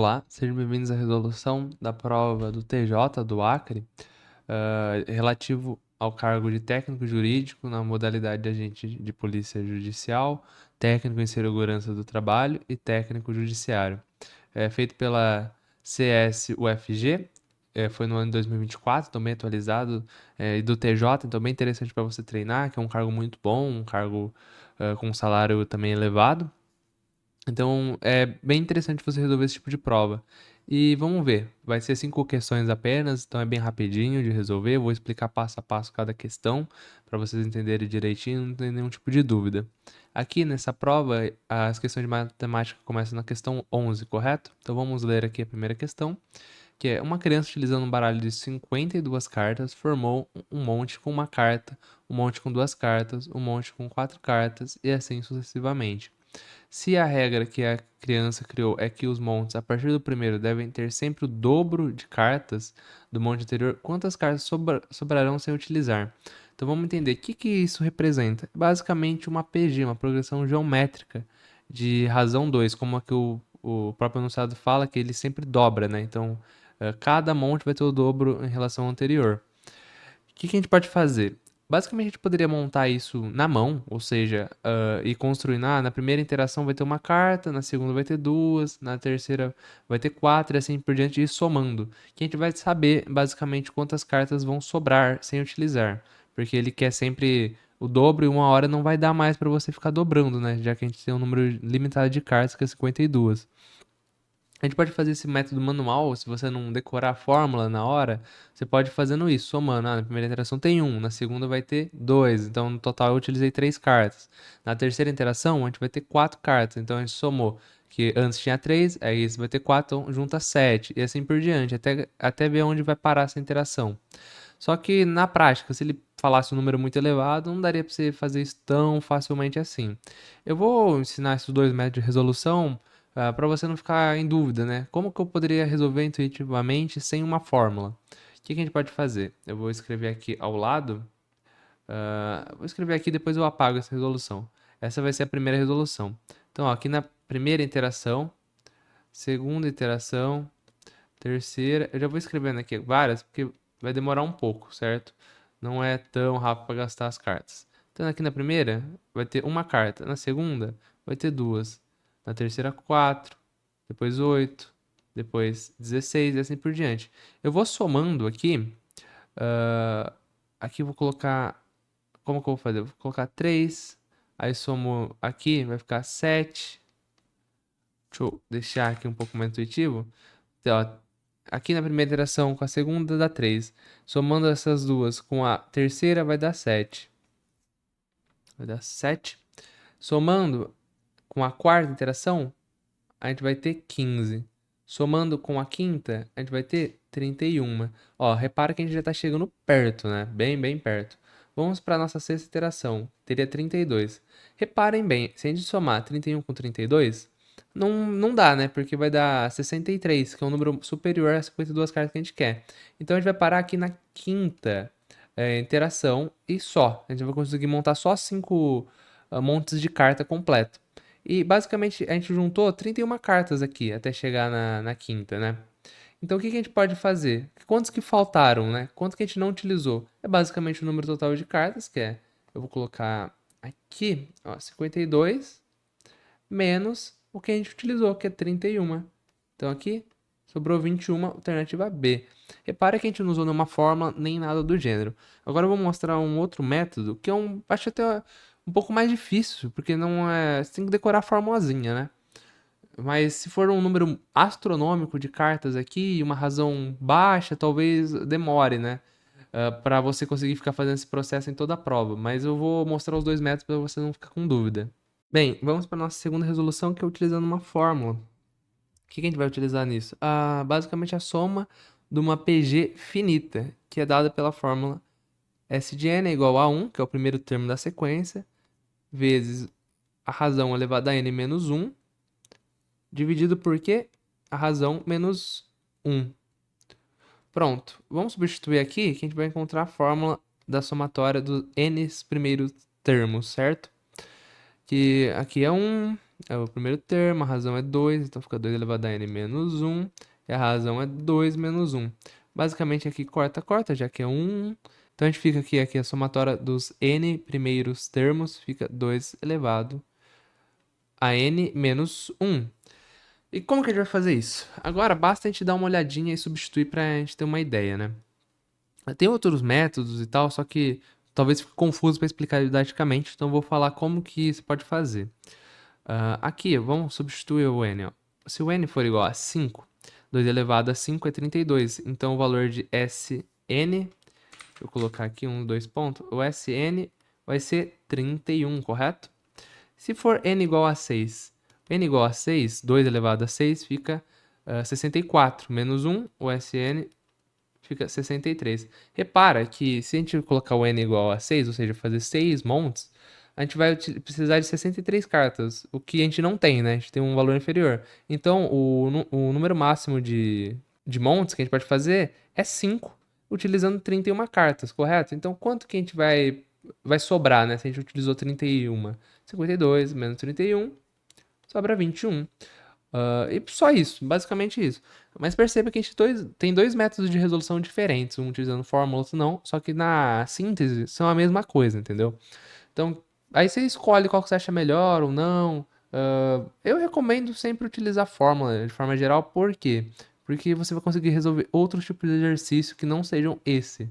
Olá, sejam bem-vindos à resolução da prova do TJ do Acre, relativo ao cargo de técnico jurídico na modalidade de agente de polícia judicial, técnico em segurança do trabalho e técnico judiciário. É feito pela CS-UFG, foi no ano de 2024, também atualizado, e do TJ, então bem interessante para você treinar, que é um cargo muito bom, um cargo com um salário também elevado. Então, é bem interessante você resolver esse tipo de prova. E vamos ver, vai ser 5 questões apenas, então é bem rapidinho de resolver. Eu vou explicar passo a passo cada questão para vocês entenderem direitinho, não ter nenhum tipo de dúvida. Aqui nessa prova, as questões de matemática começam na questão 11, correto? Então vamos ler aqui a primeira questão, que é: uma criança utilizando um baralho de 52 cartas formou um monte com uma carta, um monte com 2 cartas, um monte com 4 cartas e assim sucessivamente. Se a regra que a criança criou é que os montes, a partir do primeiro, devem ter sempre o dobro de cartas do monte anterior, quantas cartas sobrarão sem utilizar? Então vamos entender o que isso representa. Basicamente uma PG, uma progressão geométrica de razão 2, como a que o próprio enunciado fala, que ele sempre dobra, né? Então cada monte vai ter o dobro em relação ao anterior. O que a gente pode fazer? Basicamente, a gente poderia montar isso na mão, ou seja, ir construindo. Na primeira interação vai ter uma carta, na segunda vai ter duas, na terceira vai ter quatro, e assim por diante, e ir somando. Que a gente vai saber, basicamente, quantas cartas vão sobrar sem utilizar. Porque ele quer sempre o dobro e uma hora não vai dar mais para você ficar dobrando, né? Já que a gente tem um número limitado de cartas, que é 52. A gente pode fazer esse método manual, se você não decorar a fórmula na hora, você pode ir fazendo isso, somando. Na primeira interação tem um, na segunda vai ter dois, então no total eu utilizei 3 cartas. Na terceira interação a gente vai ter 4 cartas, então a gente somou que antes tinha 3, aí isso vai ter 4, então junta 7, e assim por diante, até ver onde vai parar essa interação. Só que na prática, se ele falasse um número muito elevado, não daria para você fazer isso tão facilmente assim. Eu vou ensinar esses 2 métodos de resolução para você não ficar em dúvida, né? Como que eu poderia resolver intuitivamente sem uma fórmula? O que a gente pode fazer? Eu vou escrever aqui ao lado. Vou escrever aqui, depois eu apago essa resolução. Essa vai ser a primeira resolução. Então, ó, aqui na primeira interação, segunda interação, terceira. Eu já vou escrevendo aqui várias, porque vai demorar um pouco, certo? Não é tão rápido para gastar as cartas. Então, aqui na primeira, vai ter uma carta. Na segunda, vai ter duas. Na terceira, 4. Depois 8. Depois 16 e assim por diante. Eu vou somando aqui. ah, Aqui eu vou colocar. Como que eu vou fazer? Eu vou colocar 3. Aí somo aqui, vai ficar 7. Deixa eu deixar aqui um pouco mais intuitivo. Então, ó, aqui na primeira interação com a segunda dá 3. Somando essas duas com a terceira vai dar 7. Vai dar 7. Somando com a quarta interação, a gente vai ter 15. Somando com a quinta, a gente vai ter 31. Ó, repara que a gente já está chegando perto, né? Bem, bem perto. Vamos para a nossa sexta iteração. Teria 32. Reparem bem, se a gente somar 31 com 32, não dá, né? Porque vai dar 63, que é um número superior às 52 cartas que a gente quer. Então a gente vai parar aqui na quinta interação e só. A gente vai conseguir montar só 5 montes de carta completo. E basicamente a gente juntou 31 cartas aqui até chegar na quinta, né? Então o que a gente pode fazer? Quantos que faltaram, né? Quanto que a gente não utilizou? É basicamente o número total de cartas, que é. Eu vou colocar aqui, ó, 52 menos o que a gente utilizou, que é 31. Então aqui sobrou 21, alternativa B. Repara que a gente não usou nenhuma fórmula nem nada do gênero. Agora eu vou mostrar um outro método que acho até um pouco mais difícil, porque não é, você tem que decorar a formulazinha, né? Mas se for um número astronômico de cartas aqui e uma razão baixa, talvez demore, né? Para você conseguir ficar fazendo esse processo em toda a prova. Mas eu vou mostrar os 2 métodos para você não ficar com dúvida. Bem, vamos para nossa segunda resolução, que é utilizando uma fórmula. O que a gente vai utilizar nisso? Basicamente a soma de uma PG finita, que é dada pela fórmula S de n é igual a 1, que é o primeiro termo da sequência, vezes a razão elevada a n menos 1, dividido por quê? A razão menos 1. Pronto. Vamos substituir aqui, que a gente vai encontrar a fórmula da somatória dos n primeiros termos, certo? Que aqui é 1, é o primeiro termo, a razão é 2, então fica 2 elevado a n menos 1, e a razão é 2 menos 1. Basicamente aqui corta, já que é 1. Então a gente fica aqui a somatória dos n primeiros termos fica 2 elevado a n menos 1. E como que a gente vai fazer isso? Agora basta a gente dar uma olhadinha e substituir para a gente ter uma ideia, né? Tem outros métodos e tal, só que talvez fique confuso para explicar didaticamente, então eu vou falar como que você pode fazer. Aqui, vamos substituir o n. Ó. Se o n for igual a 5, 2 elevado a 5 é 32. Então, o valor de Sn, deixa eu colocar aqui 2 pontos, o Sn vai ser 31, correto? Se for n igual a 6, n igual a 6, 2 elevado a 6 fica 64, menos 1, o Sn fica 63. Repara que se a gente colocar o n igual a 6, ou seja, fazer 6 montes, a gente vai precisar de 63 cartas, o que a gente não tem, né? A gente tem um valor inferior. Então, o número máximo de montes que a gente pode fazer é 5, utilizando 31 cartas, correto? Então, quanto que a gente vai sobrar, né? Se a gente utilizou 31. 52 menos 31, sobra 21. E só isso, basicamente isso. Mas perceba que a gente tem dois métodos de resolução diferentes, um utilizando fórmula, outro não, só que na síntese são a mesma coisa, entendeu? Então, aí você escolhe qual que você acha melhor ou não. Eu recomendo sempre utilizar fórmula de forma geral, por quê? Porque você vai conseguir resolver outros tipos de exercício que não sejam esse.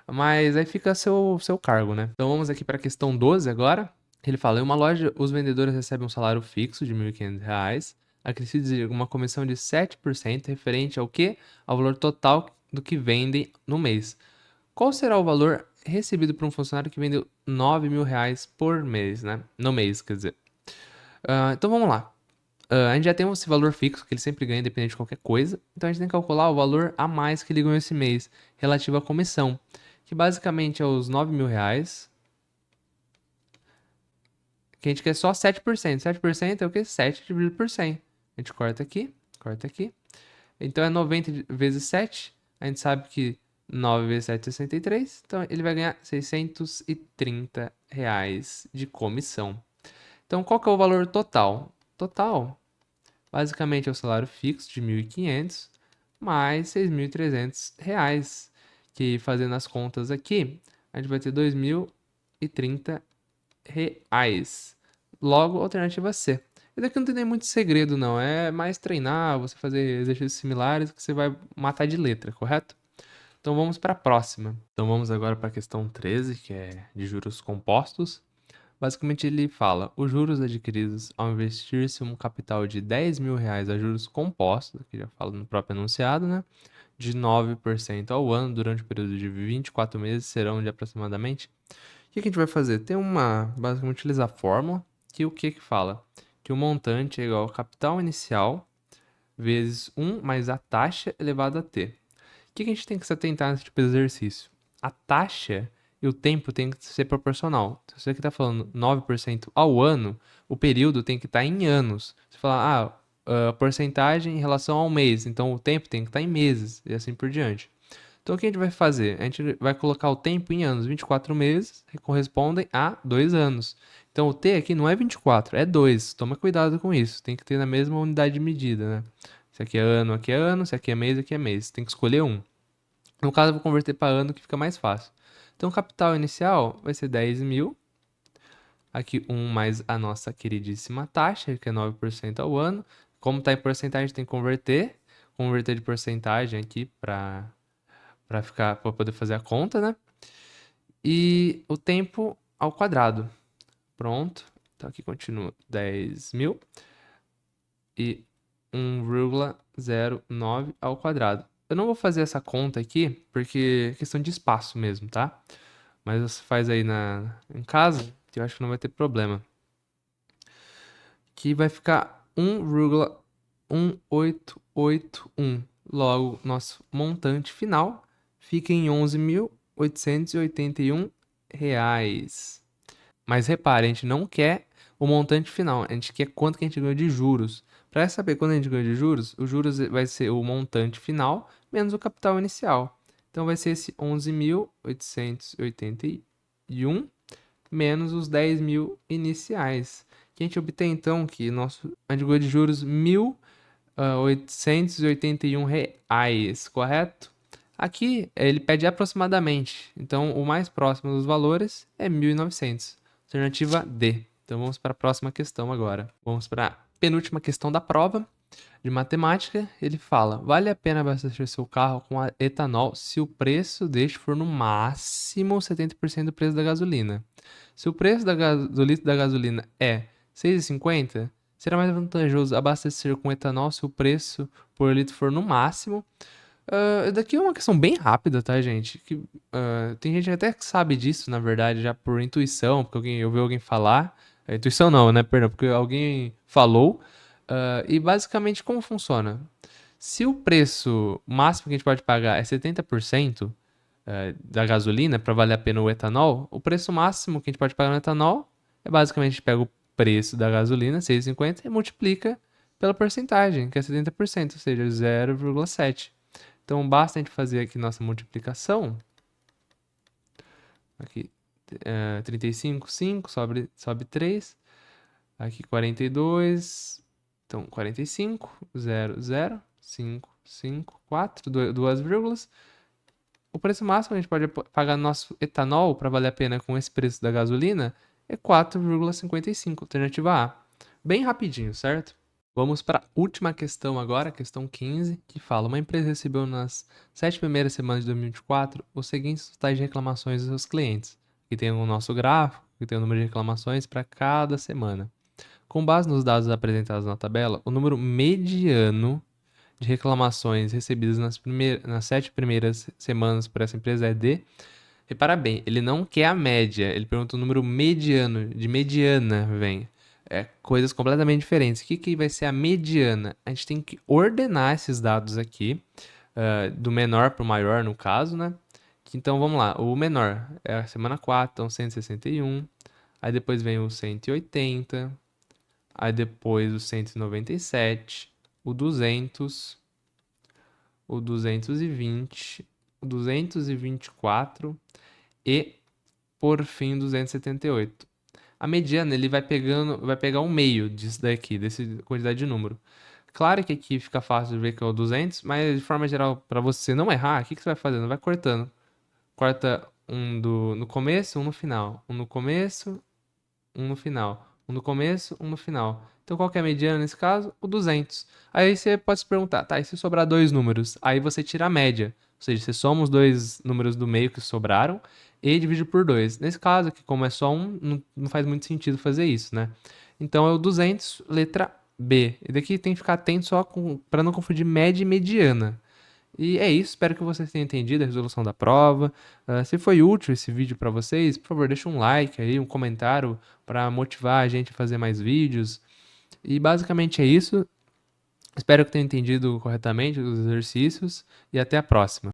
Mas aí fica a seu cargo, né? Então vamos aqui para a questão 12 agora. Ele fala: em uma loja, os vendedores recebem um salário fixo de R$ 1.500, acrescido de uma comissão de 7% referente ao quê? Ao valor total do que vendem no mês. Qual será o valor recebido por um funcionário que vendeu R$ 9.000 por mês, né? No mês, quer dizer. Então vamos lá. A gente já tem esse valor fixo que ele sempre ganha, independente de qualquer coisa. Então a gente tem que calcular o valor a mais que ele ganhou esse mês, relativo à comissão, que basicamente é os R$ 9.000, que a gente quer só 7%. 7% é o quê? 7 dividido por 100. A gente corta aqui, corta aqui. Então é 90 vezes 7. A gente sabe que 9 vezes 7 é 63. Então ele vai ganhar R$ 630 de comissão. Então qual que é o valor total? Total, basicamente, é o salário fixo de 1.500 mais R$ 6.300. Que fazendo as contas aqui, a gente vai ter R$ 2.030. Logo, alternativa C. E daqui não tem nem muito segredo, não. É mais treinar, você fazer exercícios similares que você vai matar de letra, correto? Então vamos para a próxima. Então vamos agora para a questão 13, que é de juros compostos. Basicamente ele fala: os juros adquiridos ao investir-se um capital de R$ 10.000 a juros compostos, que já fala no próprio enunciado, né? De 9% ao ano durante o período de 24 meses serão de aproximadamente. O que a gente vai fazer? Basicamente utilizar a fórmula, que o que fala? Que o montante é igual ao capital inicial vezes 1 mais a taxa elevado a t. O que a gente tem que se atentar nesse tipo de exercício? A taxa e o tempo tem que ser proporcional. Se você aqui está falando 9% ao ano, o período tem que estar em anos. Você fala, a porcentagem em relação ao mês, então o tempo tem que estar em meses e assim por diante. Então o que a gente vai fazer? A gente vai colocar o tempo em anos. 24 meses correspondem a 2 anos. Então o t aqui não é 24, é 2. Toma cuidado com isso. Tem que ter na mesma unidade de medida, né? Se aqui é ano, se aqui é mês. Tem que escolher um. No caso, eu vou converter para ano que fica mais fácil. Então, o capital inicial vai ser 10.000. Aqui, 1 mais a nossa queridíssima taxa, que é 9% ao ano. Como está em porcentagem, a gente tem que converter. Converter de porcentagem aqui para poder fazer a conta, né? E o tempo ao quadrado. Pronto. Então, aqui continua 10.000 e 1,09 ao quadrado. Eu não vou fazer essa conta aqui, porque é questão de espaço mesmo, tá? Mas você faz aí em casa, que eu acho que não vai ter problema. Que vai ficar 1,1881. Logo, nosso montante final fica em R$ 11.881. Mas repare, a gente não quer o montante final, a gente quer quanto que a gente ganhou de juros. Para saber quanto a gente ganhou de juros, os juros vai ser o montante final menos o capital inicial. Então vai ser esse 11.881 menos os 10.000 iniciais, que a gente obtém então que nosso antigo de juros R$ 1.881, correto? Aqui ele pede aproximadamente, então o mais próximo dos valores é 1.900. Alternativa D. Então vamos para a próxima questão agora. Vamos para a penúltima questão da prova de matemática. Ele fala: vale a pena abastecer seu carro com etanol se o preço deste for no máximo 70% do preço da gasolina. Se o preço do litro da gasolina é R$ 6,50, será mais vantajoso abastecer com etanol se o preço por litro for no máximo. Daqui é uma questão bem rápida, tá, gente? Tem gente até que sabe disso, na verdade, já por intuição, porque eu ouvi alguém falar. Intuição não, né? Perdão, porque alguém falou. E basicamente como funciona? Se o preço máximo que a gente pode pagar é 70% da gasolina para valer a pena o etanol, o preço máximo que a gente pode pagar no etanol é basicamente a gente pega o preço da gasolina, 6,50, e multiplica pela porcentagem, que é 70%, ou seja, 0,7. Então basta a gente fazer aqui nossa multiplicação. Aqui 35, 5, sobe 3. Aqui 42. Então 45, 0, 0, 5, 5, 4, duas vírgulas. O preço máximo que a gente pode pagar no nosso etanol para valer a pena com esse preço da gasolina é 4,55, alternativa A. Bem rapidinho, certo? Vamos para a última questão agora, questão 15, que fala: uma empresa recebeu nas 7 primeiras semanas de 2024 os seguintes totais de reclamações dos seus clientes. Aqui tem o nosso gráfico, que tem o número de reclamações para cada semana. Com base nos dados apresentados na tabela, o número mediano de reclamações recebidas nas 7 primeiras semanas por essa empresa é de... Repara bem, ele não quer a média, ele pergunta o número mediano, de mediana vem. Coisas completamente diferentes. O que vai ser a mediana? A gente tem que ordenar esses dados aqui, do menor para o maior, no caso, né? Então vamos lá, o menor é a semana 4, então 161. Aí depois vem o 180. Aí depois o 197, o 200, o 220, o 224 e, por fim, o 278. A mediana, ele vai pegar um meio disso daqui, dessa quantidade de número. Claro que aqui fica fácil de ver que é o 200, mas de forma geral, para você não errar, o que você vai fazendo? Vai cortando. Corta no começo, um no final. Um no começo, um no final. Um no começo, um no final. Então, qual que é a mediana nesse caso? O 200. Aí você pode se perguntar, tá, e se sobrar dois números? Aí você tira a média. Ou seja, você soma os dois números do meio que sobraram e divide por 2. Nesse caso aqui, como é só um, não faz muito sentido fazer isso, né? Então, é o 200, letra B. E daqui tem que ficar atento só para não confundir média e mediana. E é isso, espero que vocês tenham entendido a resolução da prova. Se foi útil esse vídeo para vocês, por favor, deixa um like aí, um comentário para motivar a gente a fazer mais vídeos. E basicamente é isso. Espero que tenham entendido corretamente os exercícios e até a próxima.